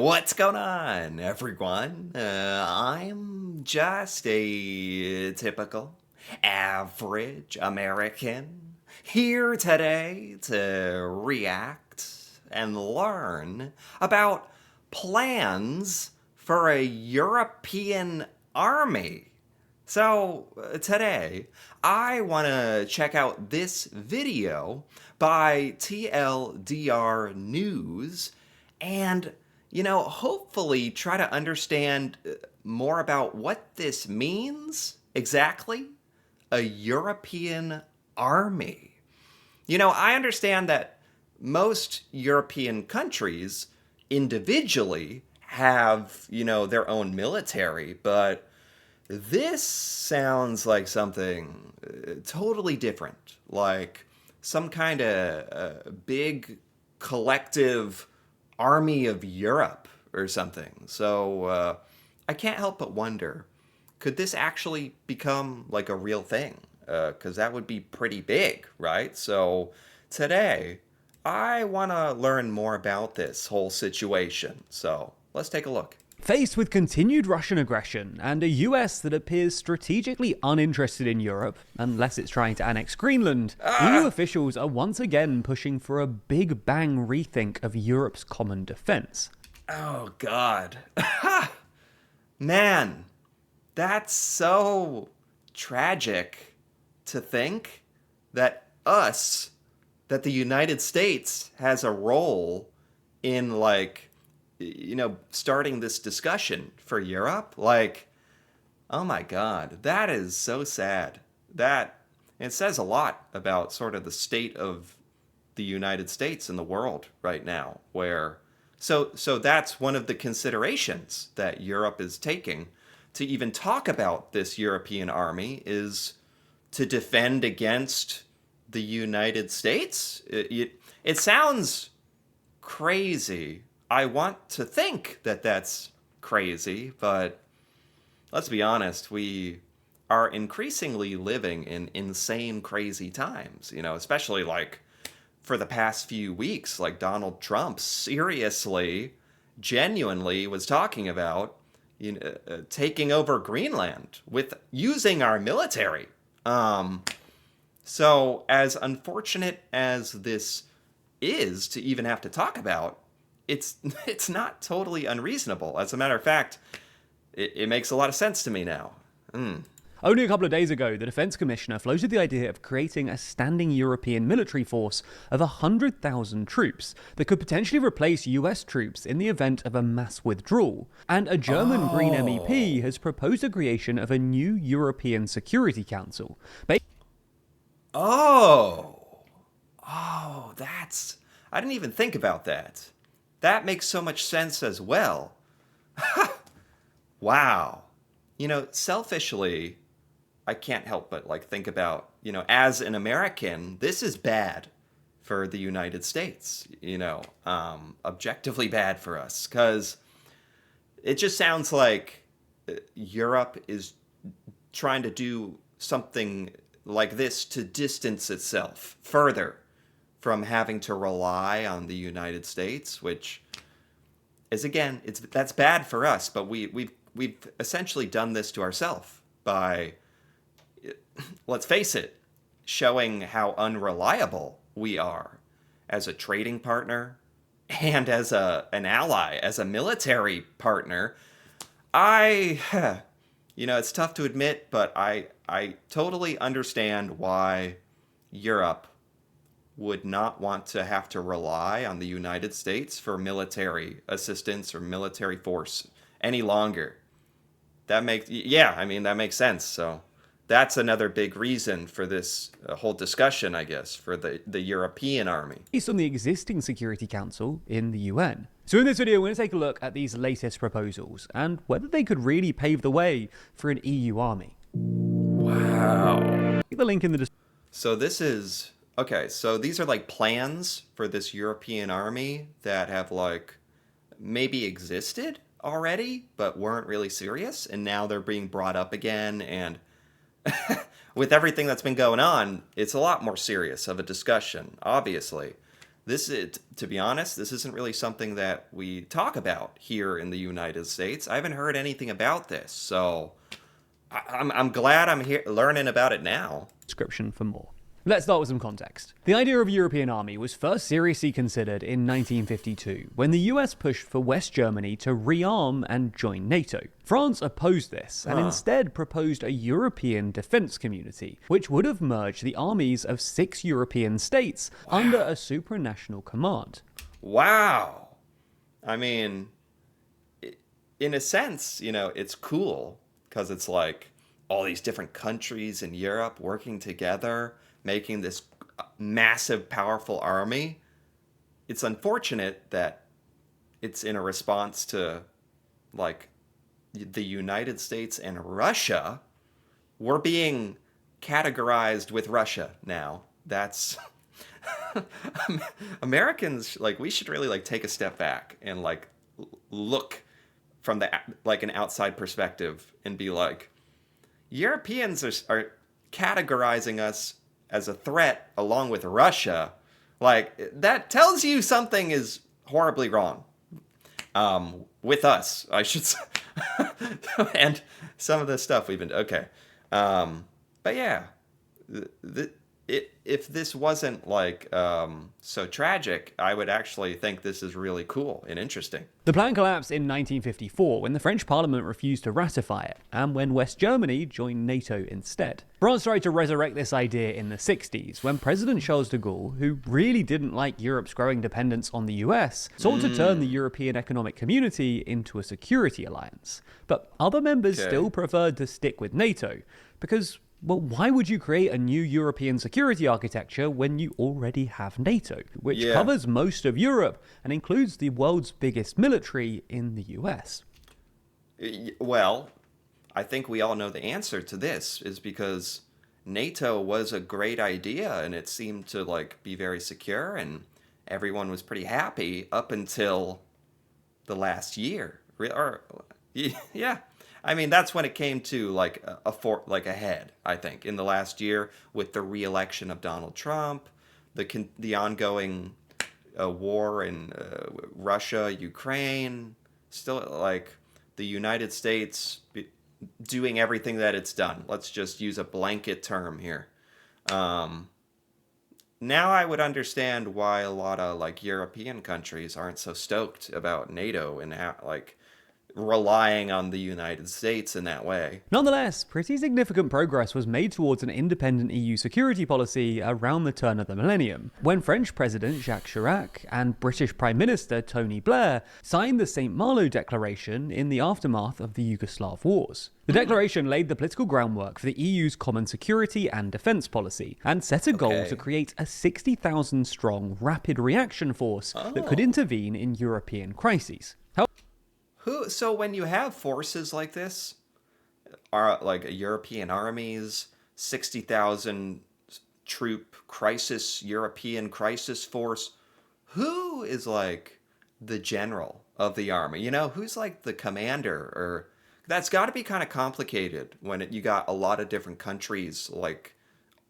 What's going on, everyone? I'm just a typical, average American here today to react and learn about plans for a European army. So, today, I want to check out this video by TLDR News and, hopefully try to understand more about what this means exactly. A European army. I understand that most European countries individually have, their own military, but this sounds like something totally different, like some kind of big collective army of Europe or something. So I can't help but wonder, could this actually become like a real thing? Because that would be pretty big, right? So today, I want to learn more about this whole situation. So let's take a look. Faced with continued Russian aggression and a US that appears strategically uninterested in Europe, unless it's trying to annex Greenland, EU officials are once again pushing for a big bang rethink of Europe's common defense. Oh, God. Man, that's so tragic to think that that the United States has a role in, like, starting this discussion for Europe. Like, oh my God, that is so sad. That it says a lot about sort of the state of the United States and the world right now, where so that's one of the considerations that Europe is taking to even talk about this European army is to defend against the United States. It sounds crazy. I want to think that that's crazy, but let's be honest, we are increasingly living in insane, crazy times, especially like for the past few weeks, like Donald Trump seriously, genuinely was talking about taking over Greenland with using our military. So as unfortunate as this is to even have to talk about, it's it's not totally unreasonable. As a matter of fact, it makes a lot of sense to me now. Only a couple of days ago, the Defense Commissioner floated the idea of creating a standing European military force of 100,000 troops that could potentially replace US troops in the event of a mass withdrawal. And a German Green MEP has proposed the creation of a new European Security Council. Oh, that's... I didn't even think about that. That makes so much sense as well. Wow. Selfishly, I can't help but like think about, as an American, this is bad for the United States, objectively bad for us, because it just sounds like Europe is trying to do something like this to distance itself further from having to rely on the United States, which is, again, that's bad for us, but we've essentially done this to ourselves by, let's face it, showing how unreliable we are as a trading partner and as an ally, as a military partner. It's tough to admit, but I totally understand why Europe would not want to have to rely on the United States for military assistance or military force any longer. That makes sense. So that's another big reason for this whole discussion, I guess, for the European army. Based on the existing Security Council in the UN. So in this video, we're going to take a look at these latest proposals and whether they could really pave the way for an EU army. Wow. Click the link in the description. So this is... Okay, so these are like plans for this European army that have like maybe existed already, but weren't really serious, and now they're being brought up again, and with everything that's been going on, it's a lot more serious of a discussion, obviously. this is, to be honest, this isn't really something that we talk about here in the United States. I haven't heard anything about this, so I'm glad I'm here learning about it now. Description for more. Let's start with some context. The idea of a European army was first seriously considered in 1952, when the US pushed for West Germany to rearm and join NATO. France opposed this, and instead proposed a European defense community, which would have merged the armies of 6 European states under a supranational command. Wow. I mean, in a sense, it's cool because it's like all these different countries in Europe working together, making this massive, powerful army. It's unfortunate that it's in a response to, like, the United States and Russia. We're being categorized with Russia now. That's Americans, like, we should really like take a step back and like look from the like an outside perspective and be like, Europeans are categorizing us as a threat along with Russia. Like, that tells you something is horribly wrong with us, I should say. And some of the stuff we've been okay. But yeah, if this wasn't like so tragic, I would actually think this is really cool and interesting. The plan collapsed in 1954 when the French Parliament refused to ratify it, and when West Germany joined NATO instead. France tried to resurrect this idea in the 60s when President Charles de Gaulle, who really didn't like Europe's growing dependence on the US, sought to turn the European Economic Community into a security alliance. But other members still preferred to stick with NATO, because, well, why would you create a new European security architecture when you already have NATO, which covers most of Europe and includes the world's biggest military in the US? Well, I think we all know the answer to this is because NATO was a great idea and it seemed to like be very secure and everyone was pretty happy up until the last year. Yeah. I mean, that's when it came to like a head, I think, in the last year with the re-election of Donald Trump, the ongoing war in Russia, Ukraine, still like the United States doing everything that it's done. Let's just use a blanket term here. Now I would understand why a lot of like European countries aren't so stoked about NATO and how, like, relying on the United States in that way. Nonetheless, pretty significant progress was made towards an independent EU security policy around the turn of the millennium, when French President Jacques Chirac and British Prime Minister Tony Blair signed the St. Malo Declaration in the aftermath of the Yugoslav wars. The declaration laid the political groundwork for the EU's common security and defence policy, and set a goal to create a 60,000-strong rapid reaction force that could intervene in European crises. So when you have forces like this, are like European armies, 60,000 troop European crisis force, who is like the general of the army? Who's like the commander? Or that's got to be kind of complicated when you got a lot of different countries, like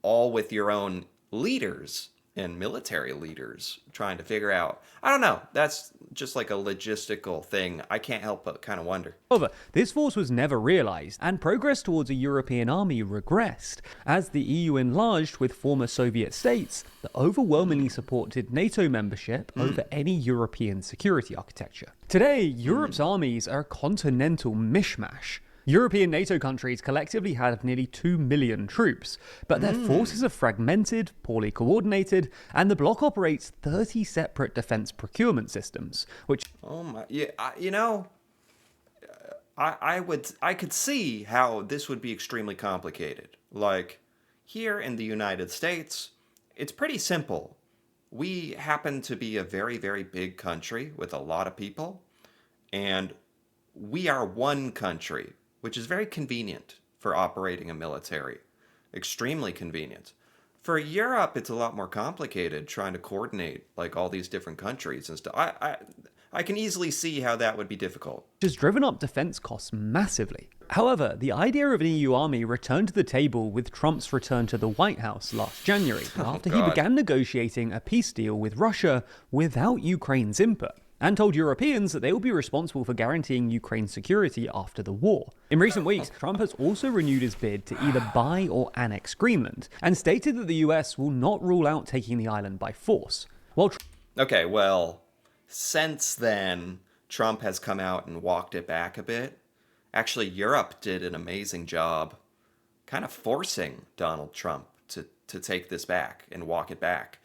all with your own leaders and military leaders trying to figure out. I don't know. That's just like a logistical thing. I can't help but kind of wonder. However, this force was never realised, and progress towards a European army regressed, as the EU enlarged with former Soviet states that overwhelmingly supported NATO membership over any European security architecture. Today, Europe's armies are a continental mishmash. European NATO countries collectively have nearly 2 million troops, but their forces are fragmented, poorly coordinated, and the bloc operates 30 separate defense procurement systems, which... Oh my... Yeah, I could see how this would be extremely complicated. Like, here in the United States, it's pretty simple. We happen to be a very, very big country with a lot of people, and we are one country, which is very convenient for operating a military. Extremely convenient. For Europe, it's a lot more complicated trying to coordinate like all these different countries and stuff. I can easily see how that would be difficult. Which has driven up defense costs massively. However, the idea of an EU army returned to the table with Trump's return to the White House last January, after he began negotiating a peace deal with Russia without Ukraine's input, and told Europeans that they will be responsible for guaranteeing Ukraine's security after the war. In recent weeks, Trump has also renewed his bid to either buy or annex Greenland, and stated that the US will not rule out taking the island by force. Okay, well, since then, Trump has come out and walked it back a bit. Actually, Europe did an amazing job kind of forcing Donald Trump to take this back and walk it back.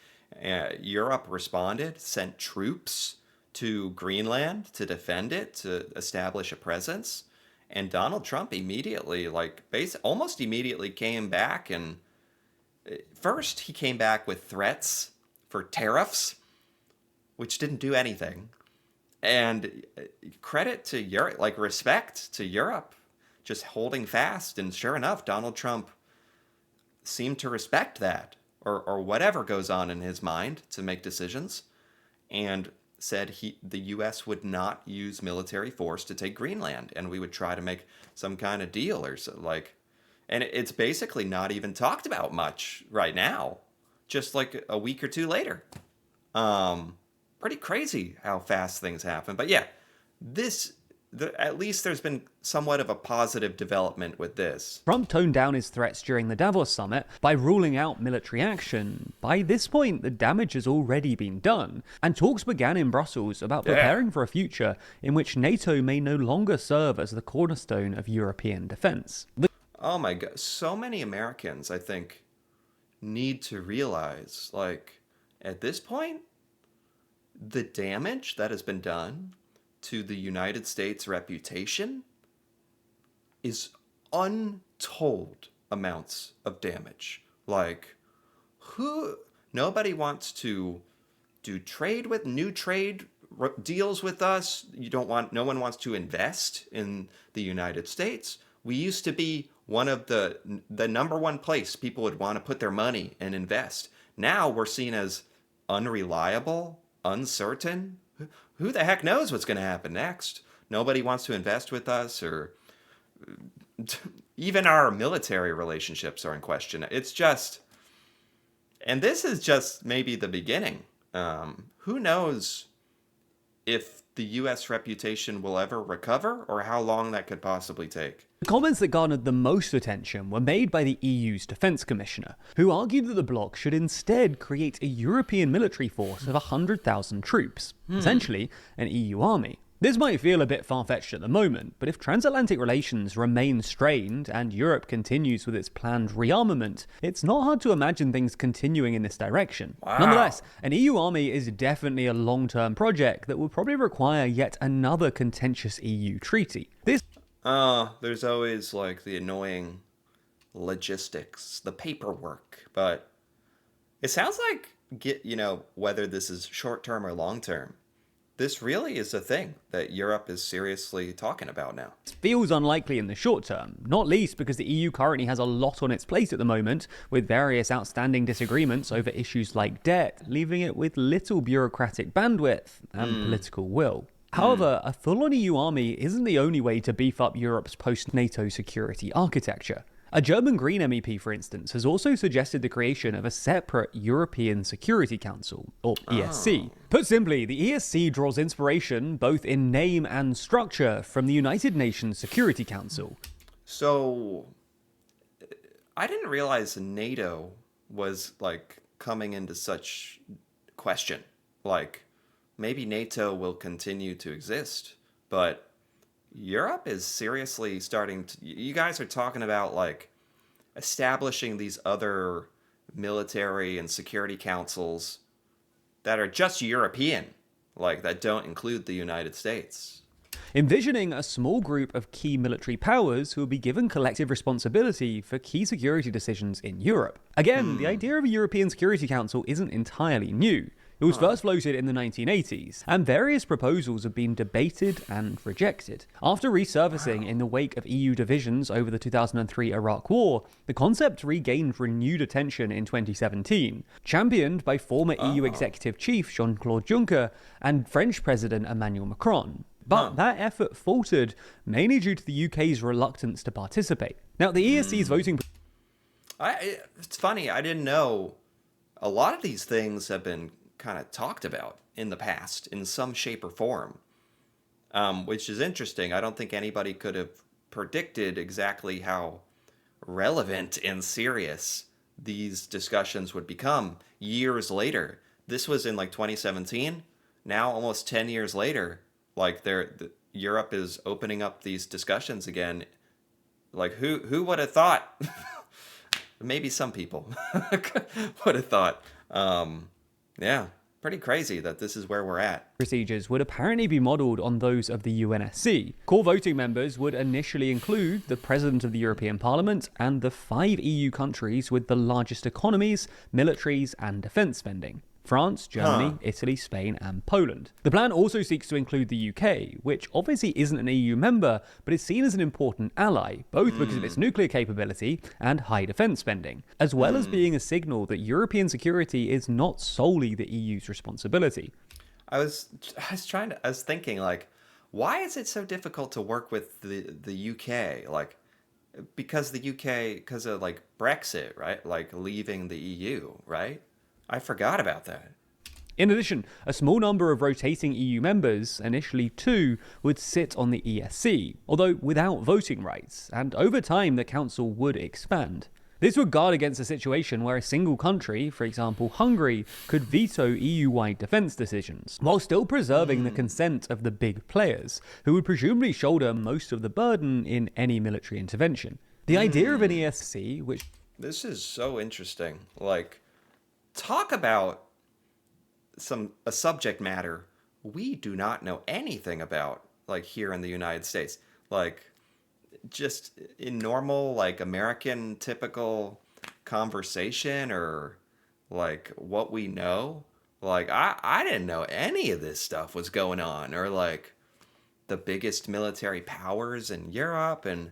Europe responded, sent troops to Greenland to defend it, to establish a presence. And Donald Trump immediately, almost immediately came back. And first, he came back with threats for tariffs, which didn't do anything. And credit to Europe, respect to Europe, just holding fast. And sure enough, Donald Trump seemed to respect that, or whatever goes on in his mind to make decisions, and said the U.S. would not use military force to take Greenland, and we would try to make some kind of deal or so, and it's basically not even talked about much right now, just like a week or two later. Pretty crazy how fast things happen. But yeah, at least there's been somewhat of a positive development with this. Trump toned down his threats during the Davos summit by ruling out military action. By this point, the damage has already been done, and talks began in Brussels about preparing for a future in which NATO may no longer serve as the cornerstone of European defense. Oh my God. So many Americans, I think, need to realize, at this point, the damage that has been done to the United States reputation is untold amounts of damage. Nobody wants to do new trade deals with us. No one wants to invest in the United States. We used to be one of the number one place people would want to put their money and invest. Now we're seen as unreliable, uncertain. Who the heck knows what's going to happen next? Nobody wants to invest with us, or even our military relationships are in question. It's just, and this is just maybe the beginning. Who knows if the U.S. reputation will ever recover, or how long that could possibly take. The comments that garnered the most attention were made by the EU's defense commissioner, who argued that the bloc should instead create a European military force of 100,000 troops, essentially an EU army. This might feel a bit far-fetched at the moment, but if transatlantic relations remain strained and Europe continues with its planned rearmament, it's not hard to imagine things continuing in this direction. Wow. Nonetheless, an EU army is definitely a long-term project that will probably require yet another contentious EU treaty. There's always the annoying logistics, the paperwork, but it sounds like, whether this is short-term or long-term, this really is a thing that Europe is seriously talking about now. It feels unlikely in the short term, not least because the EU currently has a lot on its plate at the moment, with various outstanding disagreements over issues like debt, leaving it with little bureaucratic bandwidth and political will. However, a full-on EU army isn't the only way to beef up Europe's post-NATO security architecture. A German Green MEP, for instance, has also suggested the creation of a separate European Security Council, or ESC. Put simply, the ESC draws inspiration, both in name and structure, from the United Nations Security Council. So, I didn't realize NATO was, coming into such question. Maybe NATO will continue to exist, but Europe is seriously starting to... You guys are talking about, establishing these other military and security councils that are just European, that don't include the United States. Envisioning a small group of key military powers who will be given collective responsibility for key security decisions in Europe. Again, the idea of a European Security Council isn't entirely new. It was first floated in the 1980s, and various proposals have been debated and rejected. After resurfacing in the wake of EU divisions over the 2003 Iraq War, the concept regained renewed attention in 2017, championed by former EU executive chief Jean-Claude Juncker and French President Emmanuel Macron. But that effort faltered, mainly due to the UK's reluctance to participate. Now, the ESC's voting... It's funny, I didn't know a lot of these things have been kind of talked about in the past in some shape or form, which is interesting. I don't think anybody could have predicted exactly how relevant and serious these discussions would become years later. This was in like 2017. Now, almost 10 years later, like Europe is opening up these discussions again. Like who would have thought? Maybe some people would have thought. Yeah, pretty crazy that this is where we're at. Procedures would apparently be modelled on those of the UNSC. Core voting members would initially include the President of the European Parliament and the 5 EU countries with the largest economies, militaries, and defence spending: France, Germany, Italy, Spain, and Poland. The plan also seeks to include the UK, which obviously isn't an EU member, but is seen as an important ally, both because of its nuclear capability and high defence spending, as well as being a signal that European security is not solely the EU's responsibility. I was thinking, like, why is it so difficult to work with the UK? Like, because of like Brexit, right? Like leaving the EU, right? I forgot about that. In addition, a small number of rotating EU members, initially 2, would sit on the ESC, although without voting rights, and over time the council would expand. This would guard against a situation where a single country, for example Hungary, could veto EU-wide defence decisions, while still preserving the consent of the big players, who would presumably shoulder most of the burden in any military intervention. The idea of an ESC, which... This is so interesting. Like, talk about a subject matter we do not know anything about, like here in the United States. Like, just in normal, like American typical conversation, or like what we know. Like, I didn't know any of this stuff was going on, or like the biggest military powers in Europe. And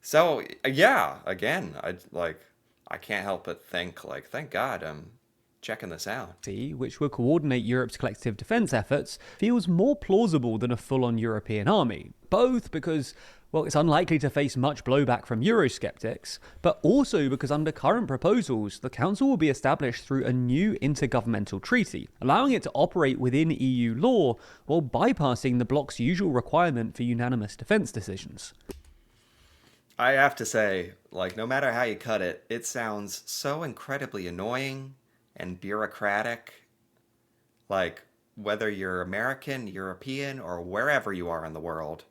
so, yeah, again, I can't help but think, like, thank God I'm checking this out. Which would coordinate Europe's collective defence efforts, feels more plausible than a full-on European army, both because, well, it's unlikely to face much blowback from Eurosceptics, but also because under current proposals, the Council will be established through a new intergovernmental treaty, allowing it to operate within EU law while bypassing the bloc's usual requirement for unanimous defence decisions. I have to say, like, no matter how you cut it, it sounds so incredibly annoying and bureaucratic. Like, whether you're American, European, or wherever you are in the world,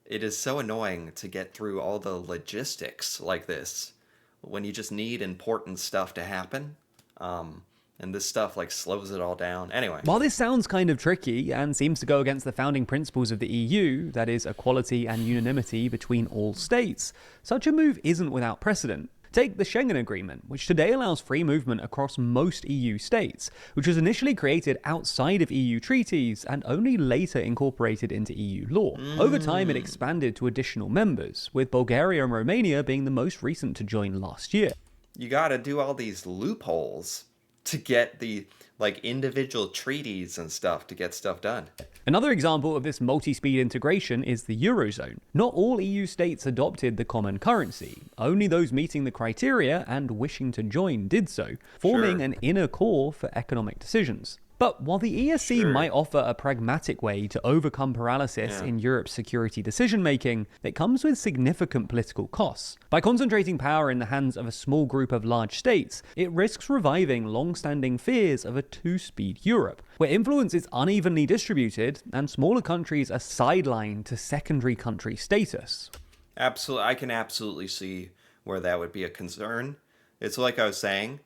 it is so annoying to get through all the logistics like this when you just need important stuff to happen. And this stuff, like, slows it all down. Anyway. While this sounds kind of tricky and seems to go against the founding principles of the EU, that is, equality and unanimity between all states, such a move isn't without precedent. Take the Schengen Agreement, which today allows free movement across most EU states, which was initially created outside of EU treaties and only later incorporated into EU law. Over time, it expanded to additional members, with Bulgaria and Romania being the most recent to join last year. You gotta do all these loopholes to get the, like, individual treaties and stuff to get stuff done. Another example of this multi-speed integration is the Eurozone. Not all EU states adopted the common currency. Only those meeting the criteria and wishing to join did so, forming an inner core for economic decisions. But while the ESC might offer a pragmatic way to overcome paralysis in Europe's security decision-making, it comes with significant political costs. By concentrating power in the hands of a small group of large states, it risks reviving long-standing fears of a two-speed Europe, where influence is unevenly distributed and smaller countries are sidelined to secondary country status. Absolutely, I can absolutely see where that would be a concern. It's like I was saying,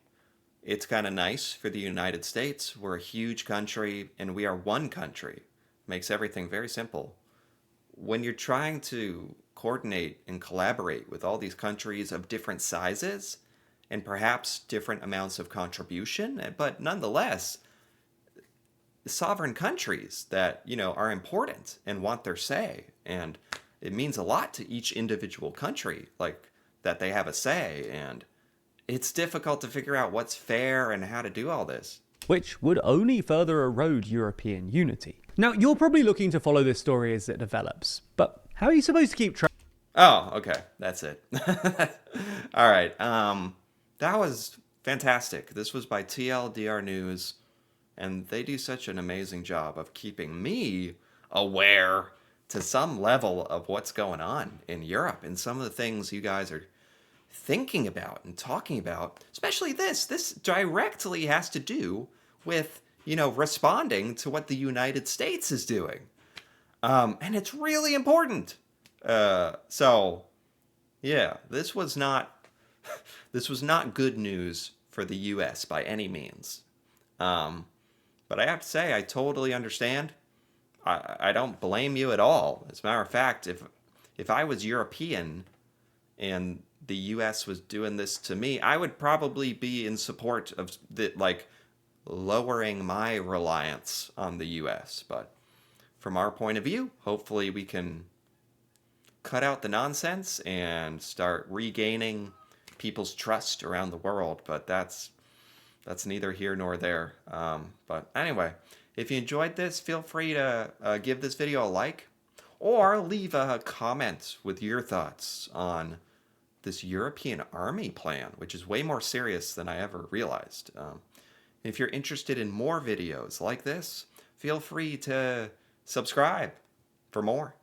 it's kind of nice for the United States. We're a huge country, and we are one country. Makes everything very simple. When you're trying to coordinate and collaborate with all these countries of different sizes, and perhaps different amounts of contribution, but nonetheless, sovereign countries that, are important and want their say. And it means a lot to each individual country, like that they have a say. And it's difficult to figure out what's fair and how to do all this. Which would only further erode European unity. Now, you're probably looking to follow this story as it develops, but how are you supposed to keep track? Oh, okay. That's it. All right. That was fantastic. This was by TLDR News, and they do such an amazing job of keeping me aware to some level of what's going on in Europe and some of the things you guys are thinking about and talking about, especially this. This directly has to do with, responding to what the United States is doing. And it's really important. So, yeah, this was not good news for the U.S. by any means. But I have to say, I totally understand. I don't blame you at all. As a matter of fact, if I was European and the U.S. was doing this to me, I would probably be in support of lowering my reliance on the U.S. But from our point of view, hopefully we can cut out the nonsense and start regaining people's trust around the world. But that's neither here nor there. But anyway, if you enjoyed this, feel free to give this video a like or leave a comment with your thoughts on this European army plan, which is way more serious than I ever realized. If you're interested in more videos like this, feel free to subscribe for more.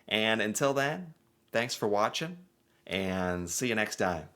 And until then, thanks for watching, and see you next time.